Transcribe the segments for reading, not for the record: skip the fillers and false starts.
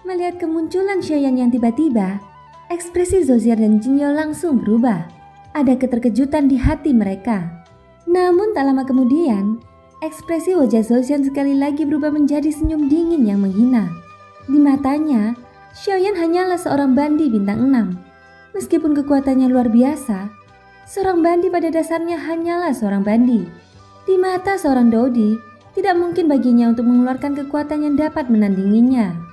Melihat kemunculan Xiaoyan yang tiba-tiba, ekspresi Zouxian dan Jinyo langsung berubah. Ada keterkejutan di hati mereka. Namun tak lama kemudian, ekspresi wajah Zouxian sekali lagi berubah menjadi senyum dingin yang menghina. Di matanya, Xiaoyan hanyalah seorang bandi bintang 6. Meskipun kekuatannya luar biasa, seorang bandi pada dasarnya hanyalah seorang bandi. Di mata seorang Dodi, tidak mungkin baginya untuk mengeluarkan kekuatan yang dapat menandinginya.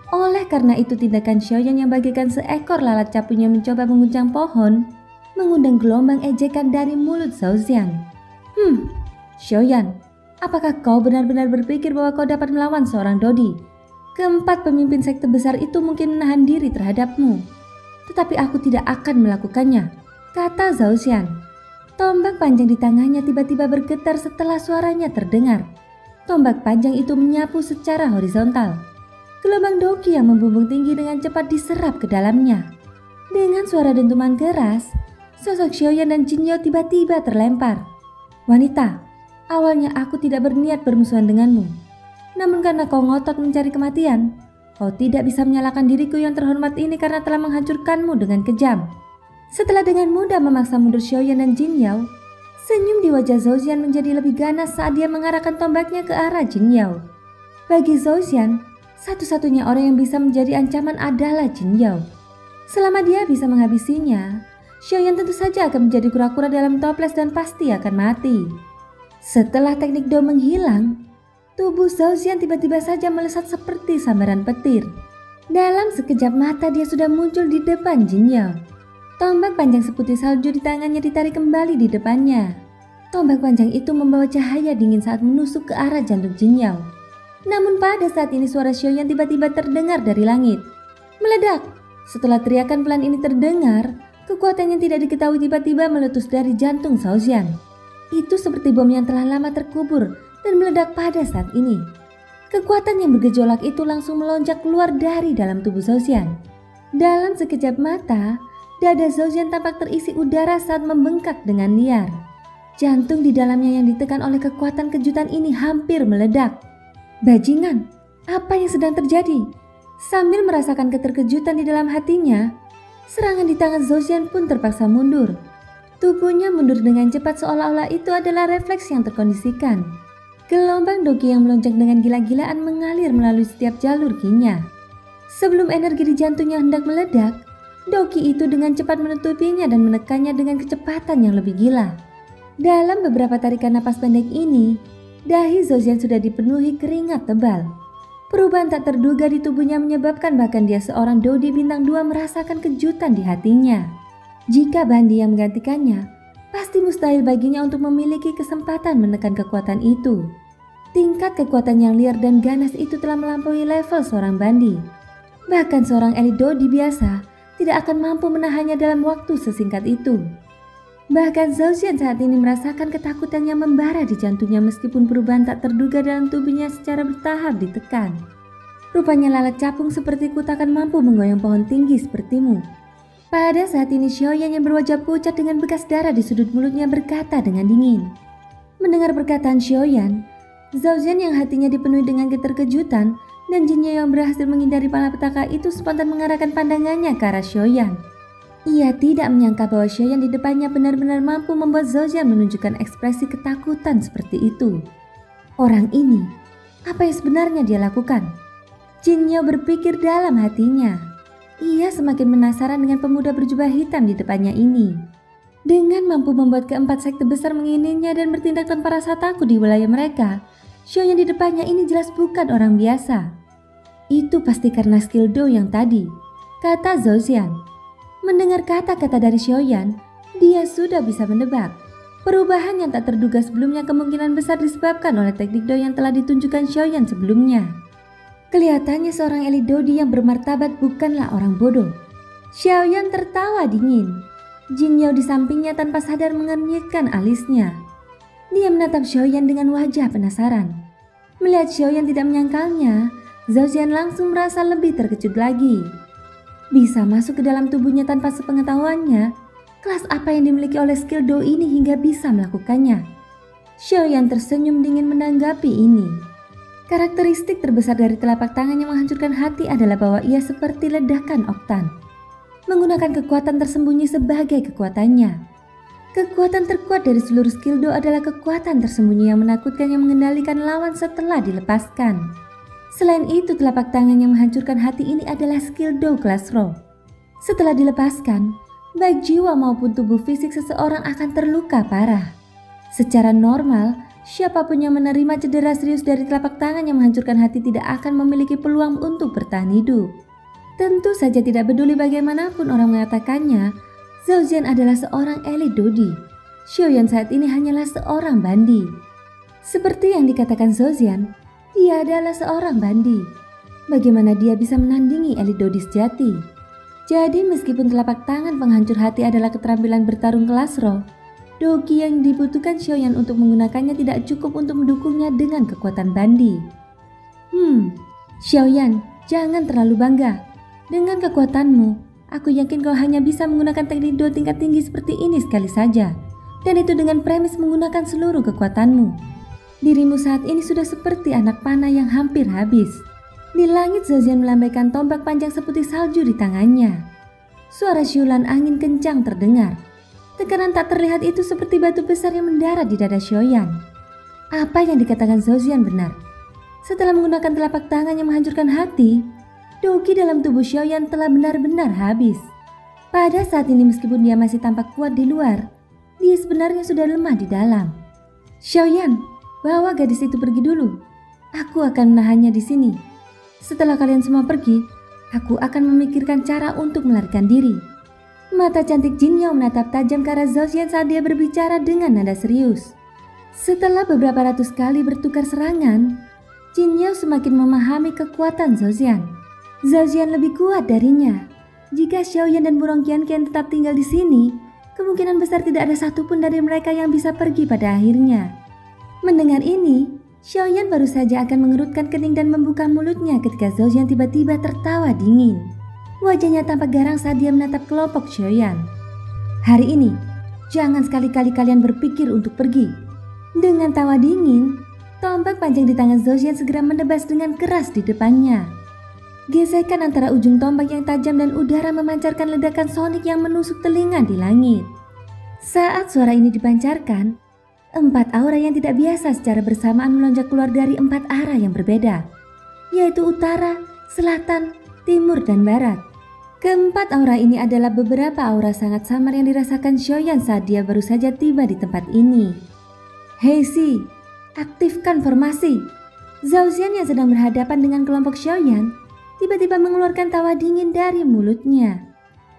Oleh karena itu tindakan Xiaoyan yang bagaikan seekor lalat capunya mencoba mengguncang pohon, mengundang gelombang ejekan dari mulut Zouxian. Xiaoyan, apakah kau benar-benar berpikir bahwa kau dapat melawan seorang Dodi? Keempat pemimpin sekte besar itu mungkin menahan diri terhadapmu. Tetapi aku tidak akan melakukannya, kata Zouxian. Tombak panjang di tangannya tiba-tiba bergetar setelah suaranya terdengar. Tombak panjang itu menyapu secara horizontal. Gelombang Doqi yang membumbung tinggi dengan cepat diserap ke dalamnya. Dengan suara dentuman keras, sosok Xiaoyan dan Jinyo tiba-tiba terlempar. Wanita, awalnya aku tidak berniat bermusuhan denganmu. Namun karena kau ngotot mencari kematian, kau tidak bisa menyalahkan diriku yang terhormat ini karena telah menghancurkanmu dengan kejam. Setelah dengan mudah memaksa mundur Xiaoyan dan Jinyo, senyum di wajah Zouxian menjadi lebih ganas saat dia mengarahkan tombaknya ke arah Jinyo. Bagi Zouxian, satu-satunya orang yang bisa menjadi ancaman adalah Jinyo. Selama dia bisa menghabisinya, Xiaoyan tentu saja akan menjadi kura-kura dalam toples dan pasti akan mati. Setelah teknik Do menghilang, tubuh Zouxian tiba-tiba saja melesat seperti sambaran petir. Dalam sekejap mata dia sudah muncul di depan Jinyo. Tombak panjang seputih salju di tangannya ditarik kembali di depannya. Tombak panjang itu membawa cahaya dingin saat menusuk ke arah jantung Jinyo. Namun pada saat ini suara Xiaoyan tiba-tiba terdengar dari langit. Meledak! Setelah teriakan pelan ini terdengar, kekuatan yang tidak diketahui tiba-tiba meletus dari jantung Zouxian. Itu seperti bom yang telah lama terkubur dan meledak pada saat ini. Kekuatan yang bergejolak itu langsung melonjak keluar dari dalam tubuh Zouxian. Dalam sekejap mata, dada Zouxian tampak terisi udara saat membengkak dengan liar. Jantung di dalamnya yang ditekan oleh kekuatan kejutan ini hampir meledak. Bajingan, apa yang sedang terjadi? Sambil merasakan keterkejutan di dalam hatinya, serangan di tangan Zouxian pun terpaksa mundur. Tubuhnya mundur dengan cepat seolah-olah itu adalah refleks yang terkondisikan. Gelombang Doqi yang melonjak dengan gila-gilaan mengalir melalui setiap jalur Qi-nya. Sebelum energi di jantungnya hendak meledak, Doqi itu dengan cepat menutupinya dan menekannya dengan kecepatan yang lebih gila. Dalam beberapa tarikan napas pendek ini, dahi Zouxian sudah dipenuhi keringat tebal. Perubahan tak terduga di tubuhnya menyebabkan bahkan dia seorang Dodi bintang 2 merasakan kejutan di hatinya. Jika bandi yang menggantikannya, pasti mustahil baginya untuk memiliki kesempatan menekan kekuatan itu. Tingkat kekuatan yang liar dan ganas itu telah melampaui level seorang bandi. Bahkan seorang elit Dodi biasa tidak akan mampu menahannya dalam waktu sesingkat itu. Bahkan Zouxian saat ini merasakan ketakutan yang membara di jantungnya meskipun perubahan tak terduga dalam tubuhnya secara bertahap ditekan. Rupanya lalat capung sepertiku tak akan mampu menggoyang pohon tinggi sepertimu. Pada saat ini Xiaoyan yang berwajah pucat dengan bekas darah di sudut mulutnya berkata dengan dingin. Mendengar perkataan Xiaoyan, Zouxian yang hatinya dipenuhi dengan keterkejutan dan Jinyo yang berhasil menghindari malapetaka itu spontan mengarahkan pandangannya ke arah Xiaoyan. Ia tidak menyangka bahwa Xiaoyan di depannya benar-benar mampu membuat Zouxian menunjukkan ekspresi ketakutan seperti itu. Orang ini, apa yang sebenarnya dia lakukan? Jinyo berpikir dalam hatinya. Ia semakin penasaran dengan pemuda berjubah hitam di depannya ini. Dengan mampu membuat keempat sekte besar menginginnya dan bertindak tanpa rasa takut di wilayah mereka, Xiaoyan di depannya ini jelas bukan orang biasa. Itu pasti karena skill Do yang tadi, kata Zouxian. Mendengar kata-kata dari Xiaoyan, dia sudah bisa menebak. Perubahan yang tak terduga sebelumnya kemungkinan besar disebabkan oleh teknik Do yang telah ditunjukkan Xiaoyan sebelumnya. Kelihatannya seorang elit Dodi yang bermartabat bukanlah orang bodoh. Xiaoyan tertawa dingin. Jinyo di sampingnya tanpa sadar mengernyitkan alisnya. Dia menatap Xiaoyan dengan wajah penasaran. Melihat Xiaoyan tidak menyangkalnya, Zouxian langsung merasa lebih terkejut lagi. Bisa masuk ke dalam tubuhnya tanpa sepengetahuannya, kelas apa yang dimiliki oleh skill Do ini hingga bisa melakukannya? Xiaoyan tersenyum dingin menanggapi ini. Karakteristik terbesar dari telapak tangan yang menghancurkan hati adalah bahwa ia seperti ledakan oktan, menggunakan kekuatan tersembunyi sebagai kekuatannya. Kekuatan terkuat dari seluruh skill Do adalah kekuatan tersembunyi yang menakutkan yang mengendalikan lawan setelah dilepaskan. Selain itu, telapak tangan yang menghancurkan hati ini adalah skill Do kelas Raw. Setelah dilepaskan, baik jiwa maupun tubuh fisik seseorang akan terluka parah. Secara normal, siapapun yang menerima cedera serius dari telapak tangan yang menghancurkan hati tidak akan memiliki peluang untuk bertahan hidup. Tentu saja tidak peduli bagaimanapun orang mengatakannya, Zhao Ziyan adalah seorang elit Dodi. Xiaoyan saat ini hanyalah seorang bandi. Seperti yang dikatakan Zhao Ziyan, dia adalah seorang bandi. Bagaimana dia bisa menandingi elit Dodi sejati? Jadi meskipun telapak tangan penghancur hati adalah keterampilan bertarung kelas Raw, doki yang dibutuhkan Xiaoyan untuk menggunakannya tidak cukup untuk mendukungnya dengan kekuatan bandi. Xiaoyan, jangan terlalu bangga. Dengan kekuatanmu, aku yakin kau hanya bisa menggunakan teknik Do tingkat tinggi seperti ini sekali saja. Dan itu dengan premis menggunakan seluruh kekuatanmu. Dirimu saat ini sudah seperti anak panah yang hampir habis. Di langit Zhao Ziyan melambaikan tombak panjang seputih salju di tangannya. Suara siulan angin kencang terdengar. Tekanan tak terlihat itu seperti batu besar yang mendarat di dada Xiaoyan. Apa yang dikatakan Zhao Ziyan benar. Setelah menggunakan telapak tangan yang menghancurkan hati, doki dalam tubuh Xiaoyan telah benar-benar habis. Pada saat ini meskipun dia masih tampak kuat di luar, dia sebenarnya sudah lemah di dalam. Xiaoyan, bawa gadis itu pergi dulu. Aku akan menahannya di sini. Setelah kalian semua pergi, aku akan memikirkan cara untuk melarikan diri. Mata cantik Jin Yao menatap tajam ke arah Zhao Ziyan saat dia berbicara dengan nada serius. Setelah beberapa ratus kali bertukar serangan, Jin Yao semakin memahami kekuatan Zhao Ziyan. Zhao Ziyan lebih kuat darinya. Jika Xiaoyan dan Burong Qianqian tetap tinggal di sini, kemungkinan besar tidak ada satupun dari mereka yang bisa pergi pada akhirnya. Mendengar ini, Xiaoyan baru saja akan mengerutkan kening dan membuka mulutnya ketika Zhao Ziyan tiba-tiba tertawa dingin. Wajahnya tampak garang saat dia menatap kelompok Xiaoyan. Hari ini, jangan sekali-kali kalian berpikir untuk pergi. Dengan tawa dingin, tombak panjang di tangan Zhao Ziyan segera menebas dengan keras di depannya. Gesekan antara ujung tombak yang tajam dan udara memancarkan ledakan sonik yang menusuk telinga di langit. Saat suara ini dipancarkan, 4 aura yang tidak biasa secara bersamaan melonjak keluar dari 4 arah yang berbeda, yaitu utara, selatan, timur, dan barat. Keempat aura ini adalah beberapa aura sangat samar yang dirasakan Xiaoyan saat dia baru saja tiba di tempat ini. Hei Si, aktifkan formasi. Zhao Ziyan yang sedang berhadapan dengan kelompok Xiaoyan tiba-tiba mengeluarkan tawa dingin dari mulutnya.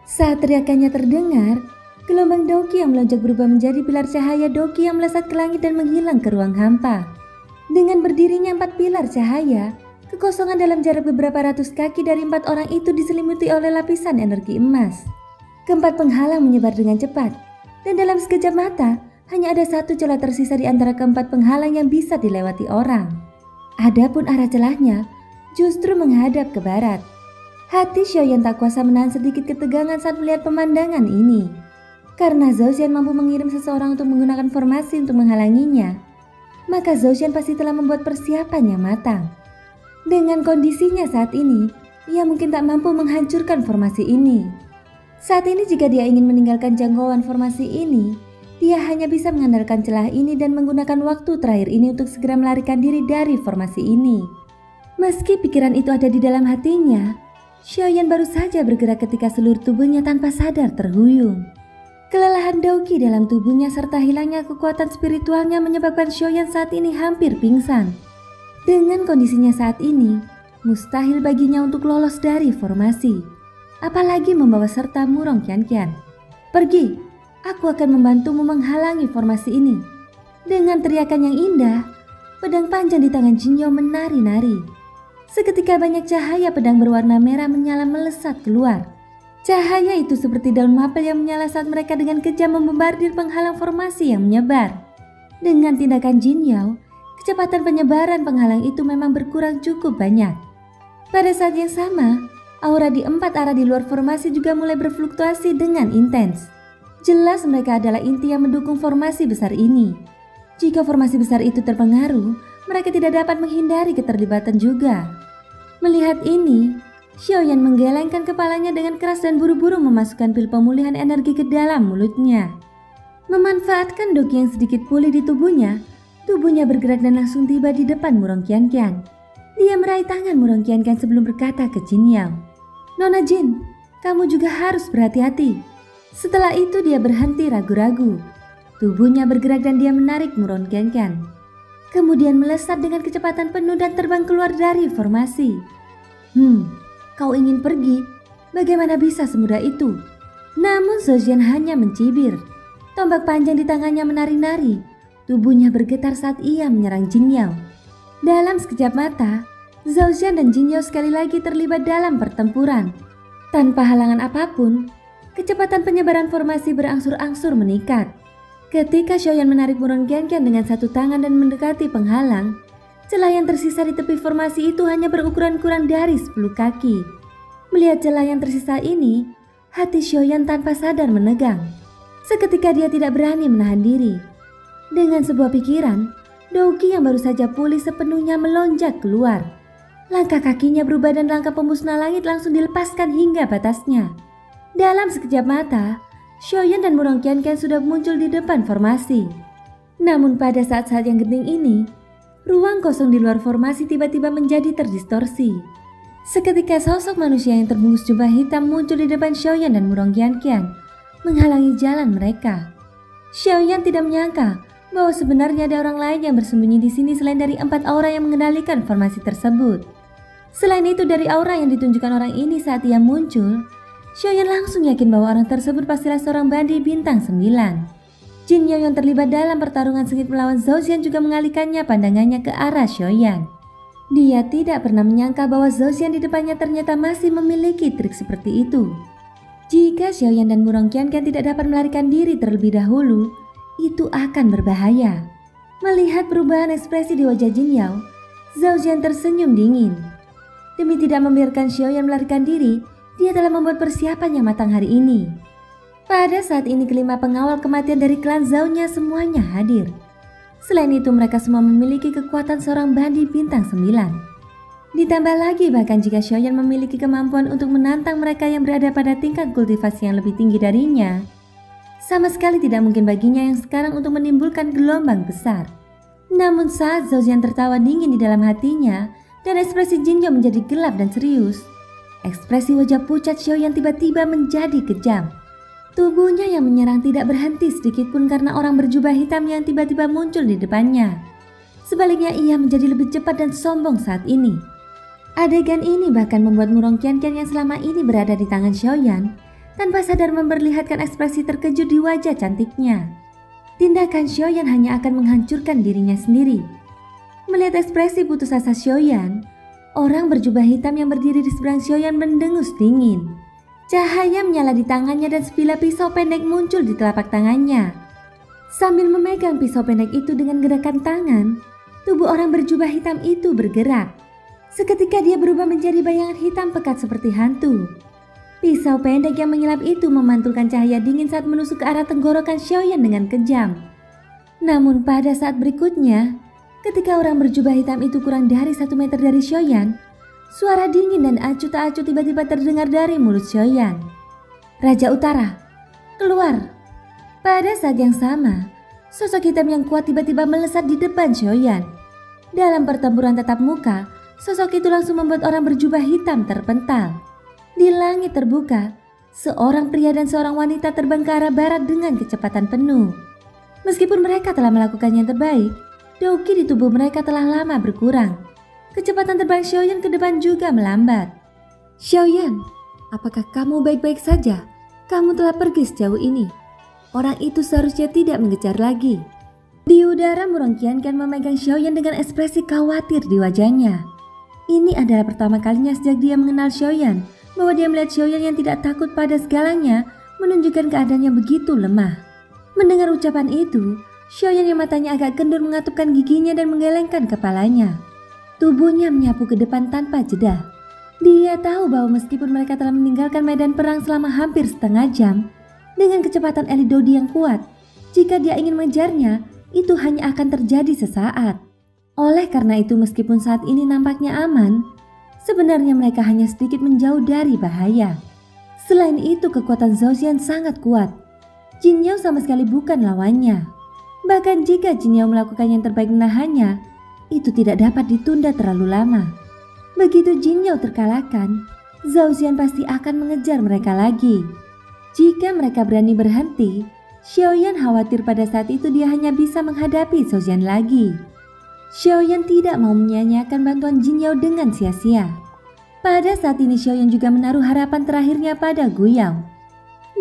Saat teriakannya terdengar, gelombang doki yang melonjak berubah menjadi pilar cahaya doki yang melesat ke langit dan menghilang ke ruang hampa. Dengan berdirinya 4 pilar cahaya, kekosongan dalam jarak beberapa ratus kaki dari 4 orang itu diselimuti oleh lapisan energi emas. Keempat penghalang menyebar dengan cepat, dan dalam sekejap mata, hanya ada satu celah tersisa di antara keempat penghalang yang bisa dilewati orang. Adapun arah celahnya justru menghadap ke barat. Hati Xiaoyan tak kuasa menahan sedikit ketegangan saat melihat pemandangan ini. Karena Zhao Ziyan mampu mengirim seseorang untuk menggunakan formasi untuk menghalanginya, maka Zhao Ziyan pasti telah membuat persiapan yang matang. Dengan kondisinya saat ini, ia mungkin tak mampu menghancurkan formasi ini. Saat ini jika dia ingin meninggalkan jangkauan formasi ini, dia hanya bisa mengandalkan celah ini dan menggunakan waktu terakhir ini untuk segera melarikan diri dari formasi ini. Meski pikiran itu ada di dalam hatinya, Xiaoyan baru saja bergerak ketika seluruh tubuhnya tanpa sadar terhuyung. Kelelahan doki dalam tubuhnya serta hilangnya kekuatan spiritualnya menyebabkan Xiaoyan saat ini hampir pingsan. Dengan kondisinya saat ini, mustahil baginya untuk lolos dari formasi, apalagi membawa serta Burong Qianqian. Pergi, aku akan membantumu menghalangi formasi ini. Dengan teriakan yang indah, pedang panjang di tangan Jin Yao menari-nari. Seketika banyak cahaya pedang berwarna merah menyala melesat keluar. Cahaya itu seperti daun mapel yang menyala saat mereka dengan kejam membombardir penghalang formasi yang menyebar. Dengan tindakan Jin Yao, kecepatan penyebaran penghalang itu memang berkurang cukup banyak. Pada saat yang sama, aura di 4 arah di luar formasi juga mulai berfluktuasi dengan intens. Jelas mereka adalah inti yang mendukung formasi besar ini. Jika formasi besar itu terpengaruh, mereka tidak dapat menghindari keterlibatan juga. Melihat ini, Xiaoyan menggelengkan kepalanya dengan keras dan buru-buru memasukkan pil pemulihan energi ke dalam mulutnya. Memanfaatkan doki yang sedikit pulih di tubuhnya bergerak dan langsung tiba di depan Murong Qianqian. Dia meraih tangan Murong Qianqian sebelum berkata ke Jin Yao, "Nona Jin, kamu juga harus berhati-hati." Setelah itu dia berhenti ragu-ragu. Tubuhnya bergerak dan dia menarik Murong Qianqian. Kemudian melesat dengan kecepatan penuh dan terbang keluar dari formasi. Kau ingin pergi? Bagaimana bisa semudah itu?" Namun Zhou hanya mencibir. Tombak panjang di tangannya menari-nari. Tubuhnya bergetar saat ia menyerang Jin Yao. Dalam sekejap mata, Zhou dan Jin Yao sekali lagi terlibat dalam pertempuran. Tanpa halangan apapun, kecepatan penyebaran formasi berangsur-angsur meningkat. Ketika Xiaoyan menarik Murong Qianqian dengan satu tangan dan mendekati penghalang, celah yang tersisa di tepi formasi itu hanya berukuran kurang dari 10 kaki. Melihat celah yang tersisa ini, hati Xiaoyan tanpa sadar menegang. Seketika dia tidak berani menahan diri. Dengan sebuah pikiran, Douki yang baru saja pulih sepenuhnya melonjak keluar. Langkah kakinya berubah dan langkah pemusnah langit langsung dilepaskan hingga batasnya. Dalam sekejap mata, Xiaoyan dan Murong Qianqian sudah muncul di depan formasi. Namun pada saat-saat yang genting ini, ruang kosong di luar formasi tiba-tiba menjadi terdistorsi. Seketika sosok manusia yang terbungkus jubah hitam muncul di depan Xiaoyan dan Murong Qianqian, menghalangi jalan mereka. Xiaoyan tidak menyangka bahwa sebenarnya ada orang lain yang bersembunyi di sini selain dari 4 aura yang mengendalikan formasi tersebut. Selain itu, dari aura yang ditunjukkan orang ini saat ia muncul, Xiaoyan langsung yakin bahwa orang tersebut pastilah seorang bandi bintang 9. Jin Yao yang terlibat dalam pertarungan sengit melawan Zhou juga mengalihkannya pandangannya ke arah Xiaoyan. Dia tidak pernah menyangka bahwa Zhou di depannya ternyata masih memiliki trik seperti itu. Jika Xiaoyan dan Murong Qianqian tidak dapat melarikan diri terlebih dahulu, itu akan berbahaya. Melihat perubahan ekspresi di wajah Jin Yao, Zhou tersenyum dingin. Demi tidak membiarkan Xiaoyan melarikan diri, dia telah membuat persiapan yang matang hari ini. Pada saat ini kelima pengawal kematian dari klan Zhou-nya semuanya hadir. Selain itu mereka semua memiliki kekuatan seorang bandi bintang 9. Ditambah lagi bahkan jika Xiaoyan memiliki kemampuan untuk menantang mereka yang berada pada tingkat kultivasi yang lebih tinggi darinya, sama sekali tidak mungkin baginya yang sekarang untuk menimbulkan gelombang besar. Namun saat Zhou tertawa dingin di dalam hatinya dan ekspresi Jin Yao menjadi gelap dan serius, ekspresi wajah pucat Xiaoyan tiba-tiba menjadi kejam. Tubuhnya yang menyerang tidak berhenti sedikit pun karena orang berjubah hitam yang tiba-tiba muncul di depannya. Sebaliknya ia menjadi lebih cepat dan sombong saat ini. Adegan ini bahkan membuat Murong Qianqian yang selama ini berada di tangan Xiaoyan tanpa sadar memperlihatkan ekspresi terkejut di wajah cantiknya. Tindakan Xiaoyan hanya akan menghancurkan dirinya sendiri. Melihat ekspresi putus asa Xiaoyan, orang berjubah hitam yang berdiri di seberang Xiaoyan mendengus dingin. Cahaya menyala di tangannya dan sebilah pisau pendek muncul di telapak tangannya. Sambil memegang pisau pendek itu dengan gerakan tangan, tubuh orang berjubah hitam itu bergerak. Seketika dia berubah menjadi bayangan hitam pekat seperti hantu. Pisau pendek yang menyilap itu memantulkan cahaya dingin saat menusuk ke arah tenggorokan Xiaoyan dengan kejam. Namun pada saat berikutnya, ketika orang berjubah hitam itu kurang dari 1 meter dari Xiaoyan, suara dingin dan acuh tak acuh tiba-tiba terdengar dari mulut Xiaoyan. "Raja Utara, keluar!" Pada saat yang sama, sosok hitam yang kuat tiba-tiba melesat di depan Xiaoyan. Dalam pertempuran tatap muka, sosok itu langsung membuat orang berjubah hitam terpental. Di langit terbuka, seorang pria dan seorang wanita terbang ke arah barat dengan kecepatan penuh. Meskipun mereka telah melakukan yang terbaik, Douki di tubuh mereka telah lama berkurang. Kecepatan terbang Xiaoyan ke depan juga melambat. "Xiaoyan, apakah kamu baik-baik saja? Kamu telah pergi sejauh ini. Orang itu seharusnya tidak mengejar lagi." Di udara Murong Qianqian memegang Xiaoyan dengan ekspresi khawatir di wajahnya. Ini adalah pertama kalinya sejak dia mengenal Xiaoyan bahwa dia melihat Xiaoyan yang tidak takut pada segalanya menunjukkan keadaan yang begitu lemah. Mendengar ucapan itu, Xiaoyan yang matanya agak kendur mengatupkan giginya dan menggelengkan kepalanya. Tubuhnya menyapu ke depan tanpa jeda. Dia tahu bahwa meskipun mereka telah meninggalkan medan perang selama hampir setengah jam, dengan kecepatan elit Dodi yang kuat, jika dia ingin mengejarnya, itu hanya akan terjadi sesaat. Oleh karena itu meskipun saat ini nampaknya aman, sebenarnya mereka hanya sedikit menjauh dari bahaya. Selain itu kekuatan Zhao Xian sangat kuat. Jin Yao sama sekali bukan lawannya. Bahkan jika Jin Yao melakukan yang terbaik menahannya, itu tidak dapat ditunda terlalu lama. Begitu Jin Yao terkalahkan, Zhao Xian pasti akan mengejar mereka lagi. Jika mereka berani berhenti, Xiaoyan khawatir pada saat itu dia hanya bisa menghadapi Zhao Xian lagi. Xiaoyan tidak mau menyia-nyiakan bantuan Jin Yao dengan sia-sia. Pada saat ini Xiaoyan juga menaruh harapan terakhirnya pada Gu Yao.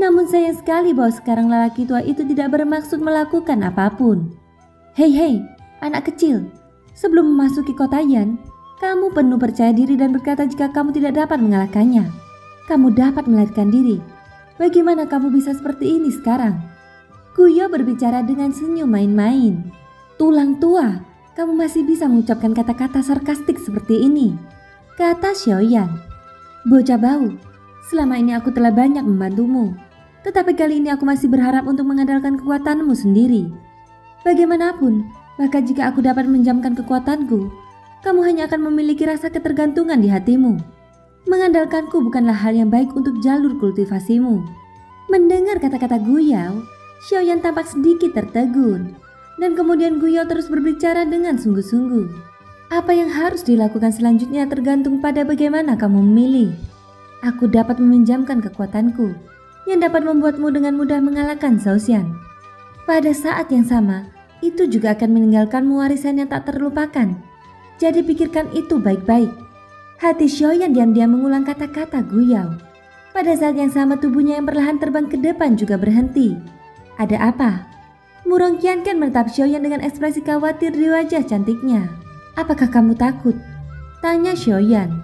Namun sayang sekali bahwa sekarang lelaki tua itu tidak bermaksud melakukan apapun. Hei, anak kecil, sebelum memasuki kota Yan, kamu penuh percaya diri dan berkata jika kamu tidak dapat mengalahkannya, kamu dapat melarikan diri. Bagaimana kamu bisa seperti ini sekarang? Gu Yao berbicara dengan senyum main-main. Tulang tua, kamu masih bisa mengucapkan kata-kata sarkastik seperti ini, kata Xiaoyan. Bocah bau, selama ini aku telah banyak membantumu, tetapi kali ini aku masih berharap untuk mengandalkan kekuatanmu sendiri. Bagaimanapun, bahkan jika aku dapat menjamkan kekuatanku, kamu hanya akan memiliki rasa ketergantungan di hatimu. Mengandalkanku bukanlah hal yang baik untuk jalur kultivasimu. Mendengar kata-kata Gu Yao, Xiaoyan tampak sedikit tertegun. Dan kemudian Gu Yao terus berbicara dengan sungguh-sungguh. Apa yang harus dilakukan selanjutnya tergantung pada bagaimana kamu memilih. Aku dapat meminjamkan kekuatanku yang dapat membuatmu dengan mudah mengalahkan Zhao Xian. Pada saat yang sama, itu juga akan meninggalkanmu warisan yang tak terlupakan. Jadi pikirkan itu baik-baik. Hati Xiaoyan diam-diam mengulang kata-kata Gu Yao. Pada saat yang sama tubuhnya yang perlahan terbang ke depan juga berhenti. Ada apa? Murong Qianqian menatap Xiaoyan dengan ekspresi khawatir di wajah cantiknya. Apakah kamu takut? Tanya Xiaoyan.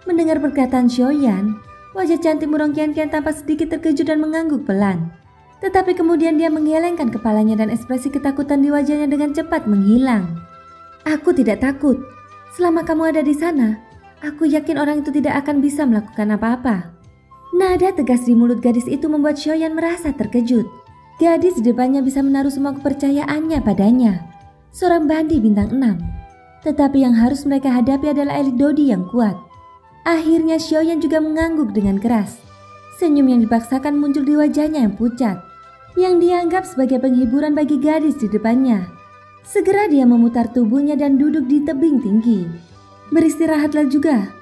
Mendengar perkataan Xiaoyan, wajah cantik Murong Qianqian tampak sedikit terkejut dan mengangguk pelan. Tetapi kemudian dia menggelengkan kepalanya dan ekspresi ketakutan di wajahnya dengan cepat menghilang. Aku tidak takut. Selama kamu ada di sana, aku yakin orang itu tidak akan bisa melakukan apa-apa. Nada tegas di mulut gadis itu membuat Xiaoyan merasa terkejut. Gadis di depannya bisa menaruh semua kepercayaannya padanya. Seorang bandi bintang 6. Tetapi yang harus mereka hadapi adalah elit Dodi yang kuat. Akhirnya Xiaoyan juga mengangguk dengan keras. Senyum yang dipaksakan muncul di wajahnya yang pucat, yang dianggap sebagai penghiburan bagi gadis di depannya. Segera dia memutar tubuhnya dan duduk di tebing tinggi. Beristirahatlah juga.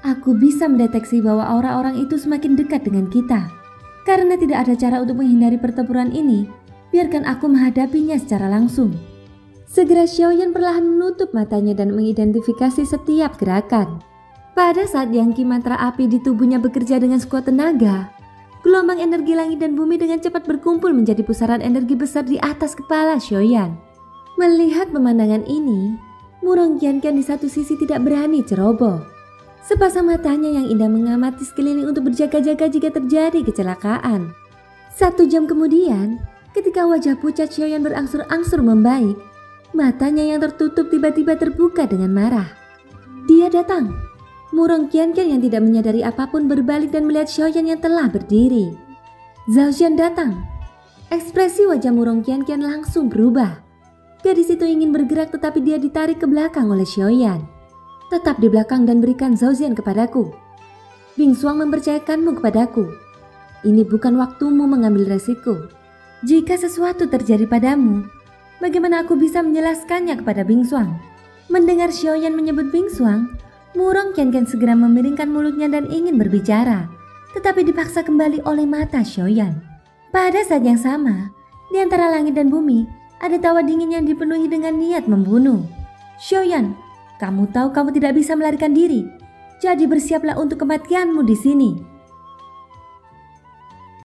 Aku bisa mendeteksi bahwa aura orang itu semakin dekat dengan kita. Karena tidak ada cara untuk menghindari pertempuran ini, biarkan aku menghadapinya secara langsung. Segera Xiaoyan perlahan menutup matanya dan mengidentifikasi setiap gerakan. Pada saat Yangki mantra api di tubuhnya bekerja dengan sekuat tenaga, gelombang energi langit dan bumi dengan cepat berkumpul menjadi pusaran energi besar di atas kepala Xiaoyan. Melihat pemandangan ini, Murong Qianqian di satu sisi tidak berani ceroboh. Sepasang matanya yang indah mengamati sekeliling untuk berjaga-jaga jika terjadi kecelakaan. 1 jam kemudian, ketika wajah pucat Xiaoyan berangsur-angsur membaik, matanya yang tertutup tiba-tiba terbuka dengan marah. Dia datang. Murong Qianqian yang tidak menyadari apapun berbalik dan melihat Xiaoyan yang telah berdiri. Zhao Xian datang. Ekspresi wajah Murong Qianqian langsung berubah. Gadis itu ingin bergerak tetapi dia ditarik ke belakang oleh Xiaoyan. Tetap di belakang dan berikan Zhao Xian kepadaku. Bing Xuang mempercayakanmu kepadaku. Ini bukan waktumu mengambil resiko. Jika sesuatu terjadi padamu, bagaimana aku bisa menjelaskannya kepada Bing Xuang? Mendengar Xiaoyan menyebut Bing Xuang, Murong Qianqian segera memiringkan mulutnya dan ingin berbicara, tetapi dipaksa kembali oleh mata Xiaoyan. Pada saat yang sama, di antara langit dan bumi, ada tawa dingin yang dipenuhi dengan niat membunuh. Xiaoyan, kamu tahu kamu tidak bisa melarikan diri, jadi bersiaplah untuk kematianmu di sini.